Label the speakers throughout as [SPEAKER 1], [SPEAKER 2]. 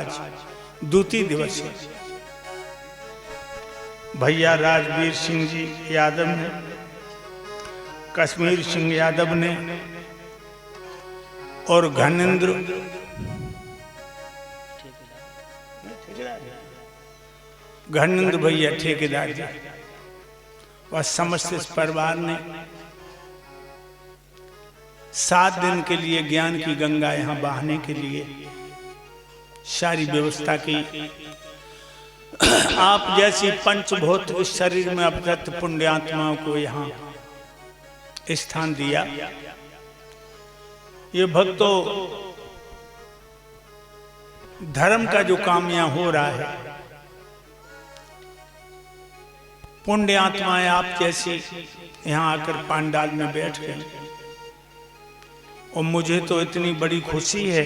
[SPEAKER 1] आज द्वितीय दिवस है। भैया राजवीर सिंह जी यादव ने, कश्मीर सिंह यादव ने और घनेंद्र भैया ठेकेदार जी व समस्त इस परिवार ने 7 दिन के लिए ज्ञान की गंगा यहाँ बहाने के लिए सारी व्यवस्था की। आप जैसी पंचभौतिक शरीर में अवतरित पुण्यात्माओं को यहाँ स्थान दिया। ये भक्तों, धर्म का जो काम यहाँ हो रहा है, पुण्य आत्माएं आप जैसी यहाँ आकर पांडाल में बैठ गए और मुझे तो इतनी बड़ी खुशी है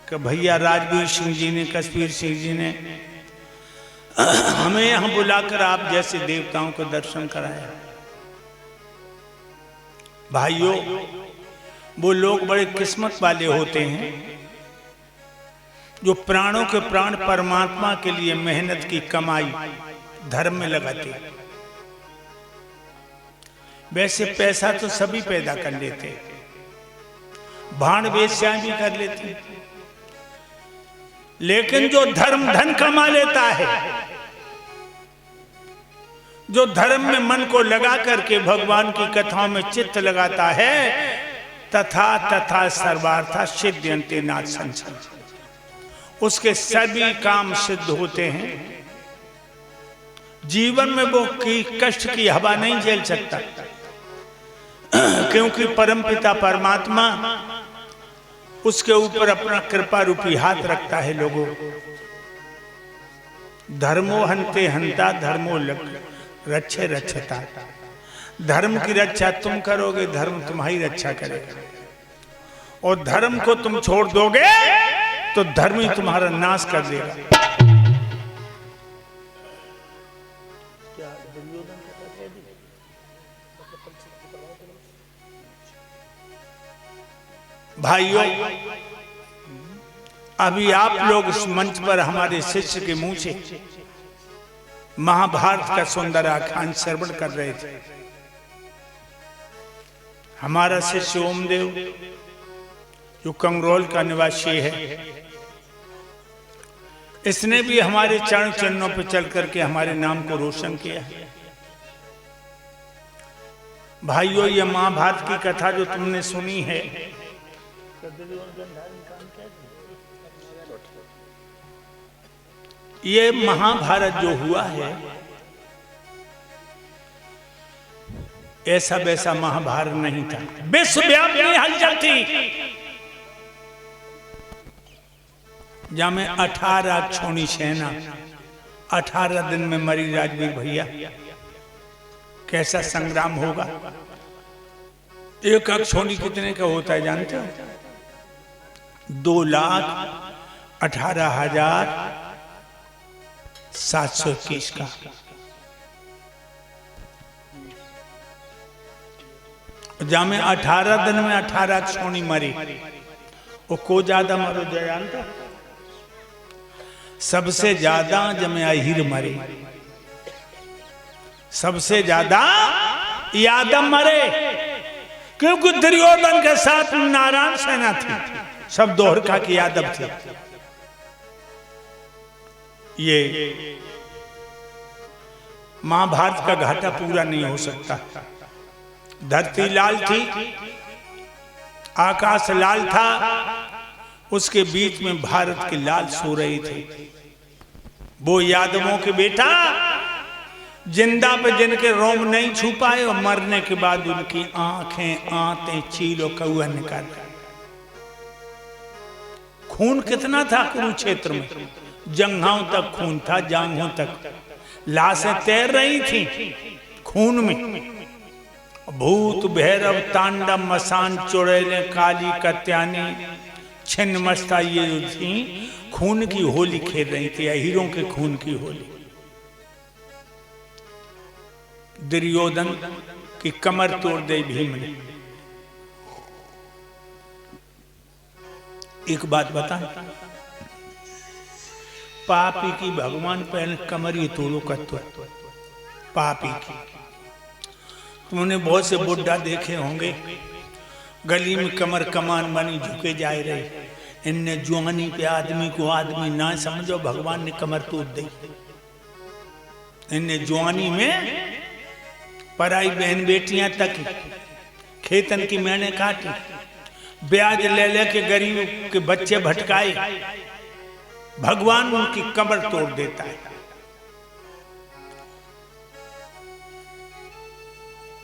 [SPEAKER 1] कि भैया राजवीर सिंह जी ने, कश्मीर सिंह जी ने हमें यहाँ बुलाकर आप जैसे देवताओं को दर्शन कराया। भाइयों, वो लोग बड़े किस्मत वाले होते हैं जो प्राणों के प्राण परमात्मा के लिए मेहनत की कमाई धर्म में लगाते। वैसे पैसा तो सभी पैदा कर लेते, भांड वेश्याएं भी कर लेती, लेकिन जो धर्म धन कमा लेता है, जो धर्म में मन को लगा करके भगवान की कथाओं में चित्त लगाता है, तथा तथा सर्वार्था सिद्ध्यन्ते नाथ संसार, उसके सभी काम सिद्ध होते हैं। जीवन में वो कष्ट की हवा नहीं झेल सकता, क्योंकि परमपिता परमात्मा उसके ऊपर अपना कृपा रूपी हाथ रखता है। लोगों, धर्मो हन्ते हन्ता धर्मो रक्षे रक्षता। धर्म की रक्षा तुम करोगे, धर्म तुम्हारी रक्षा करेगा, और धर्म को तुम छोड़ दोगे तो धर्म ही तुम्हारा नाश कर देगा। भाइयों, अभी आप लोग इस मंच पर हमारे शिष्य के मुंह से महाभारत का सुंदर आख्यान श्रवण कर रहे थे। हमारा शिष्य ओमदेव जो कंगरोल का निवासी है, इसने भी हमारे चरण चरणों पर चल करके हमारे नाम को रोशन किया है। भाइयों, ये महाभारत की कथा जो तुमने सुनी है, ये महाभारत जो हुआ है, ऐसा वैसा महाभारत नहीं था, विश्वव्यापी हलचल थी। जहां में 18 अक्षौणी सेना 18 दिन में मरी। राजवीर भैया, कैसा संग्राम होगा। एक अक्षौणी कितने का होता है जानते हो? 2,18,721 का। जहां में 18 दिन में 18 अक्षौणी मरी, वो को ज्यादा मरो जानते? सबसे ज्यादा जमे अहिर मरे, सबसे ज्यादा यादव मरे, क्योंकि दुर्योधन के साथ नारायण सेना थी, सब दोहरका के यादव थे। ये महाभारत का घाटा पूरा नहीं हो सकता। धरती लाल थी, आकाश लाल था, उसके बीच में भारत के लाल सो रहे थे। वो यादवों के बेटा जिंदा पे जिनके रोम नहीं छू पाए, और मरने के बाद उनकी आंखें आंतें चीलो कौआ निकाल। खून कितना था कुरुक्षेत्र में, जंघाओं तक खून था, जांघों तक लाशें तैर रही थी खून में। भूत भैरव तांडव मसान चुड़ैलें काली कत्यानी छिन्न मस्ता, ये जो थी खून की होली खेल रही थी, हीरों के खून की होली। दुर्योधन की कमर तोड़ दे भीम ने। एक बात बता, पापी की भगवान पहले कमर ये तोड़ो कत्तो पापी की। तुमने बहुत से बुढ़ा देखे होंगे गली में कमर कमान बनी झुके जाए रहे। इनने जुआनी पे आदमी को आदमी ना समझो, भगवान ने कमर तोड़ दी। इनने जुआनी में पराई बहन बेटियां तक खेतन की मैंने काटी, ब्याज ले लेके गरीब के बच्चे भटकाए, भगवान उनकी कमर तोड़ देता है।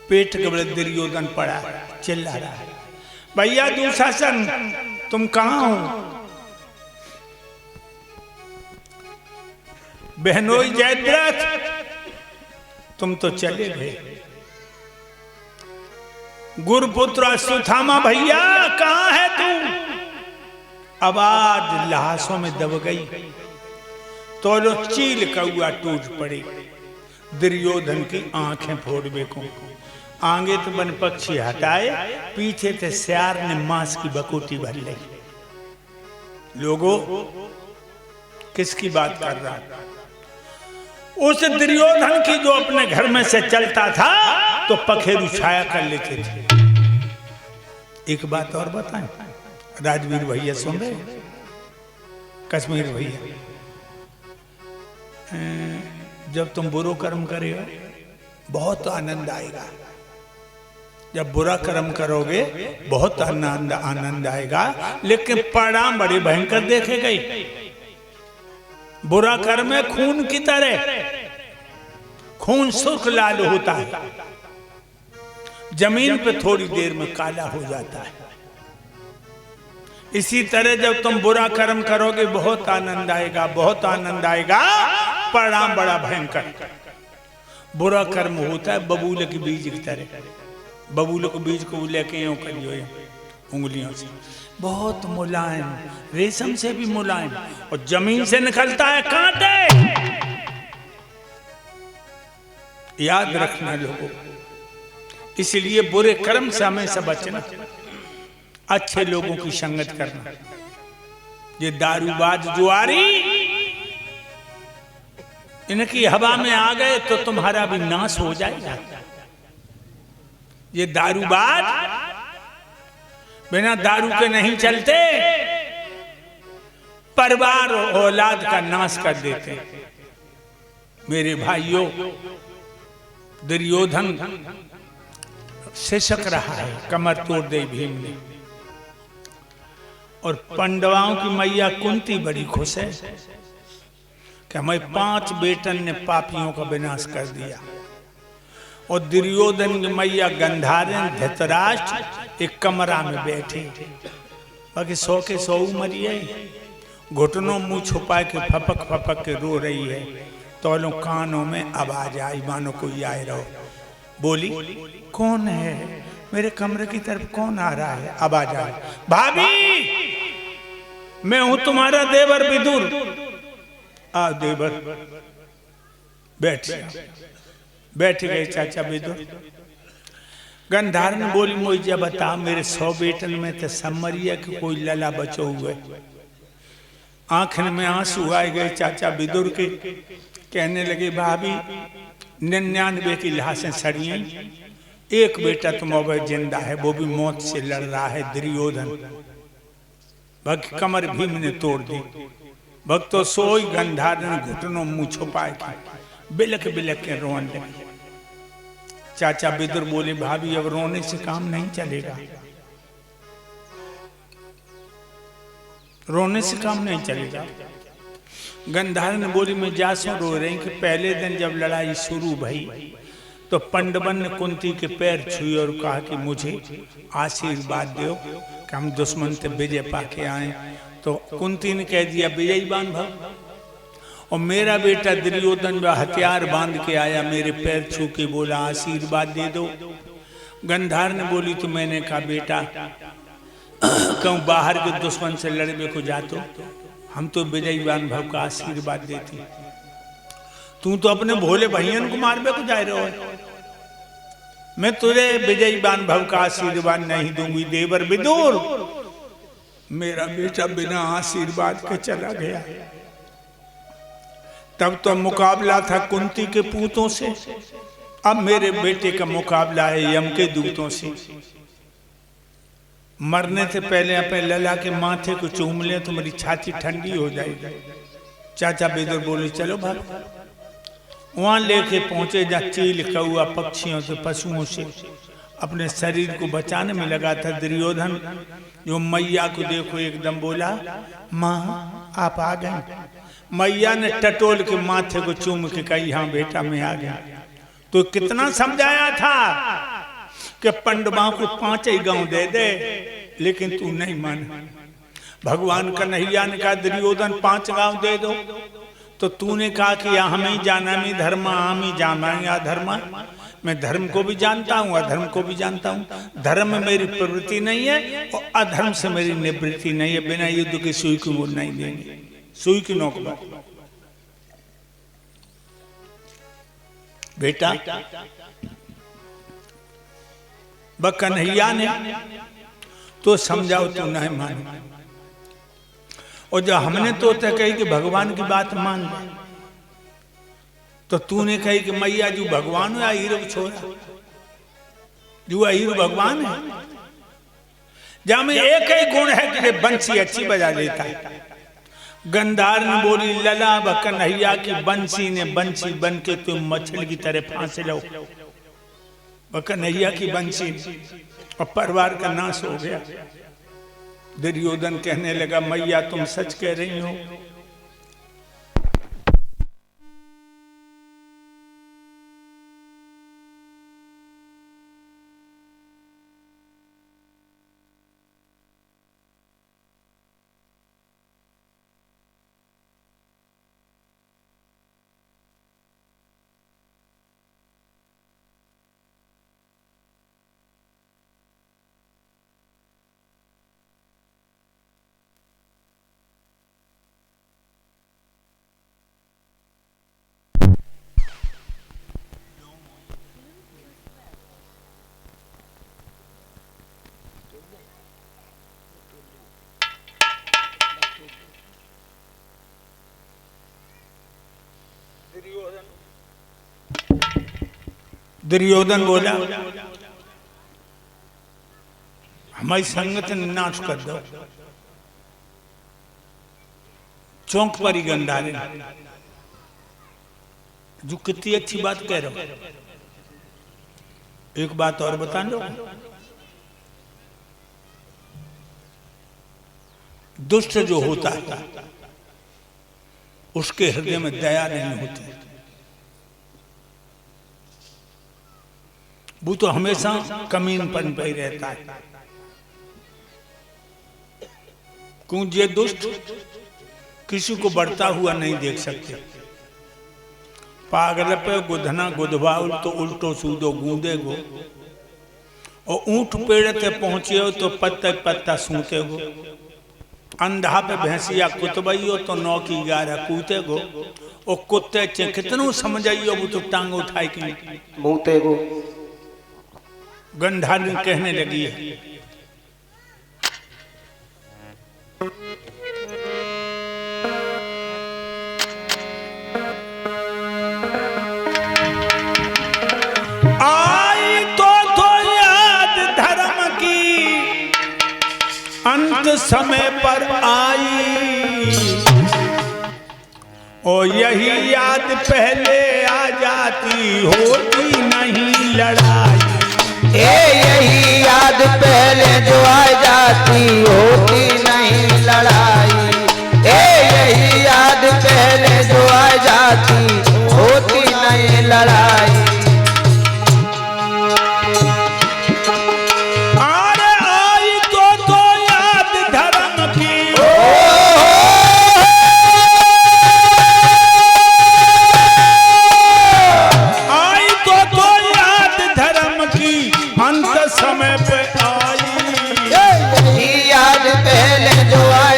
[SPEAKER 1] पेट के बल दुर्योधन पड़ा चिल्ला रहा है, भैया दुशासन तुम कहां हो? बहनोई जयद्रथ तुम तो चले गए। गुरुपुत्र अश्वत्थामा भैया कहां है तू? आवाज लाशों में दब गई तो लो चील कौआ टूट पड़े। दुर्योधन की आंखें फोड़बे को आगे तो बन पक्षी हटाए, पीछे थे सियार ने मांस की बकोटी भर ली। लोगों किसकी बात कर रहा? उस दुर्योधन की जो अपने घर में से चलता था तो पखेरु छाया कर लेते थे। एक बात और बताएं, राजवीर भैया सुन रहे? कश्मीर भैया, जब तुम बुरो कर्म करेगा बहुत आनंद आएगा। जब बुरा कर्म करोगे बहुत आनंद आएगा, लेकिन परिणाम बड़े भयंकर देखे गए। बुरा कर्म है खून की तरह, खून सुर्ख लाल होता है, जमीन पे थोड़ी देर में काला हो जाता है। इसी तरह जब तुम बुरा कर्म करोगे बहुत आनंद आएगा, बहुत आनंद आएगा, परिणाम बड़ा भयंकर। बुरा कर्म होता है बबूल के बीज की तरह। बबूल के बीज को लेके यूं करियो उंगलियों से, बहुत मुलायम, रेशम से भी मुलायम, और जमीन से निकलता है कांटे। याद रखना लोगों, इसलिए बुरे कर्म से हमेशा बचना, अच्छे लोगों की संगत करना। ये दारूबाज जुआरी इनकी हवा में आ गए तो तुम्हारा भी नाश हो जाएगा। ये दारूबाज बिना दारू के नहीं चलते, परिवार औलाद का नाश कर देते। मेरे भाइयों, दुर्योधन सिसक रहा है, कमर तोड़ दे भीम ने। और पांडवों की मैया कुंती बड़ी खुश है कि हमें 5 बेटन ने पापियों का विनाश कर दिया। और दुर्योधन की मैया गंधारन धृतराष्ट्र एक कमरा में बैठे, बाकी 100 के 100 मरी है, घुटनों मुंह छुपा के फपक फपक के रो रही है। तो लो कानों में आवाज आई, मानो कोई आए रहो। बोली, कौन है? मेरे कमरे की तरफ कौन आ रहा है? आवाज आई, भाभी मैं हूं तुम्हारा देवर विदुर। आ देवर बैठ गए चाचा विदुर। गंधार ने बोली, मुझे बता मेरे 100 बेटन में तो समरिया के कोई लला बचो हुए। आंखन में आंसू आ गए चाचा विदुर के। कहने लगे, भाभी 99 की लाशें सड़ी हैं, एक बेटा तुम अब जिंदा है, वो भी मौत से लड़ रहा है, दुर्योधन। भक्त कमर भीम ने तोड़ दी। भक्तों सोई गंधार ने घुटनों मुंह छुपाए बिलक बिलक के रोने लगे। चाचा विदुर बोले, भाभी अब रोने से काम नहीं चलेगा, रोने से काम नहीं चलेगा। गंधार ने बोली, मैं जासों रो रही कि पहले दिन जब लड़ाई शुरू भई तो पांडवन ने कुंती के पैर छुए और कहा कि मुझे आशीर्वाद दो कि हम दुश्मन से विजय पाके आए। तो कुंती ने कह दिया, विजयी बांध भव। और मेरा बेटा दुर्योधन जो हथियार बांध के आया, मेरे पैर छू के बोला आशीर्वाद दे दो। गंधार ने बोली, तो मैंने कहा बेटा कहूँ बाहर के दुश्मन से लड़ने को जातो, हम तो विजयवान भव का आशीर्वाद देती, तू तो अपने भोले भैयन को मारने को जा रहे हो। मैं तुझे विजयवान भव का आशीर्वाद नहीं दूंगी देवर विदुर। मेरा बेटा बिना आशीर्वाद के चला गया। तब तो मुकाबला था कुंती के पूतों से, अब मेरे बेटे का मुकाबला है यम के दूतों से। मरने से पहले अपने लला के माथे को चूम ले तो मेरी छाती ठंडी हो जाएगी। चाचा बेदर बोले चलो भाग। वहां लेके पहुंचे जहाँ चील कौआ पक्षियों से पशुओं से अपने शरीर को बचाने में लगा था दुर्योधन, जो मैया को देखो एकदम बोला माँ आप आ गए। मैया ने टटोल के माथे को चूम के कही हाँ बेटा मैं आ गया। तो कितना समझाया था कि पंडवा को 5 ही गांव दे दे, लेकिन तू नहीं मान। भगवान कन्हैया ने कहा दुर्योधन 5 गांव दे दो, तो तूने कहा कि या हमें जाना में धर्म हम ही जाना या धर्म। मैं धर्म को भी जानता हूँ अधर्म को भी जानता हूँ। धर्म में मेरी प्रवृत्ति नहीं है और अधर्म से मेरी निवृत्ति नहीं है। बिना युद्ध के सुई की मोल नहीं देंगे, सुई की नोक पर। बेटा ब कन्हैया ने तो समझाओ तो नहीं माने, और जब हमने तो कही कि भगवान की बात मान, तो तूने कही कि मैया जो भगवान है हीरो छोड़ा, जो हीरो भगवान है। जहां में एक ही गुण है कि बंसी अच्छी बजा लेता है। गंधार ने बोली लला ब कन्हैया की बंसी ने बंसी बन के तुम मछली की तरह फांस लो। ब कन्हैया की बंसी और परिवार का नाश हो गया। दुर्योधन कहने लगा मैया तुम सच कह रही हो। दुर्योधन बोला हमारी संगत नाश कर दो। चौंक पर ही गंधारे जो कितनी अच्छी बात कह रहे हो। एक बात और बता दो, दुष्ट जो होता है उसके हृदय में दया नहीं होती। वो तो हमेशा कमीनपन पे ही रहता है। क्यों ये दुष्ट किसी को बढ़ता हुआ नहीं देख सकते। पागल पे गुधना गुधवाउल तो उल्टो सूदो गूंदे गो, और ऊंट पेड़ ते पहुंचे हो तो पत्ता पत्ता सूते गो। अंधा पे भैंसिया कुतबई हो तो 9 की 11 कूते गो। और कुत्ते चे कितनों समझाइयो वो तो टांग उठाई की मूते गो। गंधारी कहने लगी है आई तो याद धर्म की अंत समय पर आई, और यही याद पहले आ जाती होती नहीं लड़ाई।
[SPEAKER 2] यही याद पहले जो आ जाती होती नहीं लड़ाई। यही याद पहले जो आ जाती होती नहीं लड़ाई।
[SPEAKER 1] अरे आई तो याद धर्म की, आई तो याद धर्म की अंत समय पे आई।
[SPEAKER 2] याद पहले जो आ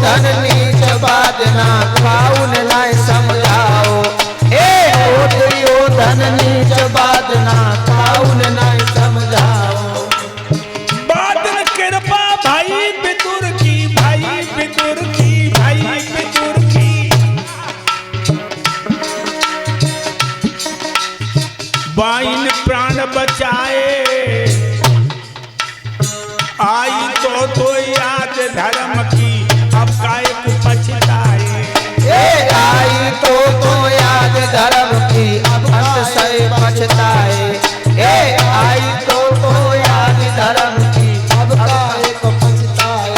[SPEAKER 2] दुर्योधन नीच बात ना खाऊन नहीं समझाओ। ओ दुर्योधन नीच बात ना खाऊन नहीं समझाओ।
[SPEAKER 1] बादल कृपा भाई विदुर की, भाई विदुर की, भाई विदुर की। बाइन प्राण बचाए, आई तो याद धर्म की, अब काय को पछताए।
[SPEAKER 2] आई तो याद धर्म की, अब अतिशय पछताए। आई तो याद धर्म की, अब काय को पछताए।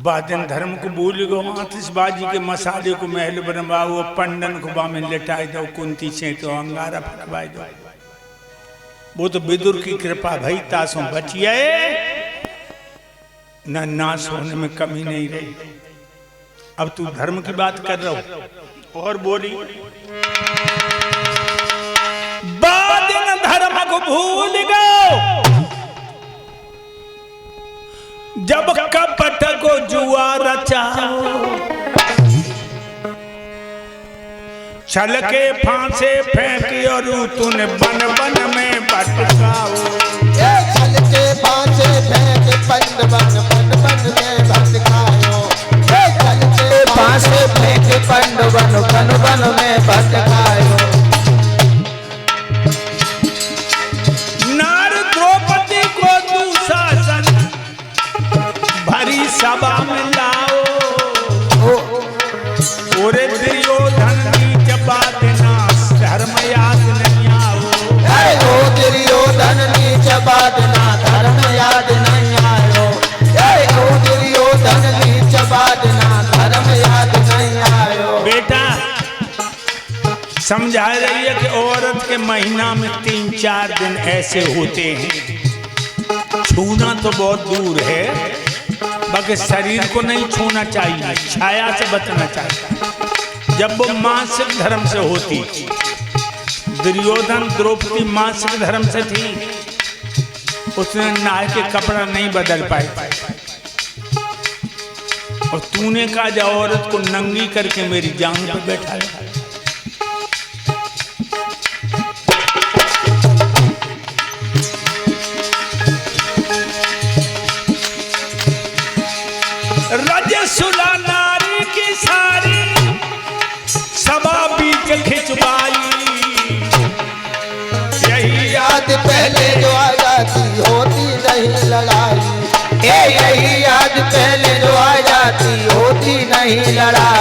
[SPEAKER 1] बादन धर्म को भूल गो, आतिशबाजी के मसाले को महल बनवाओ, पंडन को बामे लेटाए दो, कुंती से तो अंगारा फटवाए दो। वो तो विदुर की कृपा भई तासों बचिए, न नाश होने में कमी नहीं रही। अब तू धर्म की बात कर रहा हो और बोली, बादन धर्म को भूल गो, जब कपट को जुआ रचाओ। छल के फांसे फेंकी और तूने बन बन में भटकाओ।
[SPEAKER 2] छल के फांसे फेंक बन बन में भटकाओ। छल के फांसे फेंक बन बन में भटकाओ।
[SPEAKER 1] नार द्रौपदी को दुशासन भरी सभा में लाओ। ओरे दुर्योधन नीच बात नाश, धर्म याद नहीं आओ।
[SPEAKER 2] ओ दुर्योधन नीच बात ना धर्म याद नहीं आयो। ओ दुर्योधन नीच बात ना धर्म याद नहीं आयो।
[SPEAKER 1] बेटा समझा रही है कि औरत के महीना में 3-4 दिन ऐसे होते हैं, छूना तो बहुत दूर है, बाकी शरीर को नहीं छूना चाहिए, छाया से बचना चाहिए। जब वो मासिक धर्म से होती, दुर्योधन द्रौपदी मासिक धर्म से थी, उसने नहा के कपड़ा नहीं बदल पाई, और तूने कहा जा औरत को नंगी करके मेरी जान पे बैठा है। रजसुला नारी की सारी सभा बीच खिंचवाई। यही
[SPEAKER 2] याद पहले जो आ जाती होती नहीं लड़ाई। यही याद पहले जो आ जाती होती नहीं लड़ाई।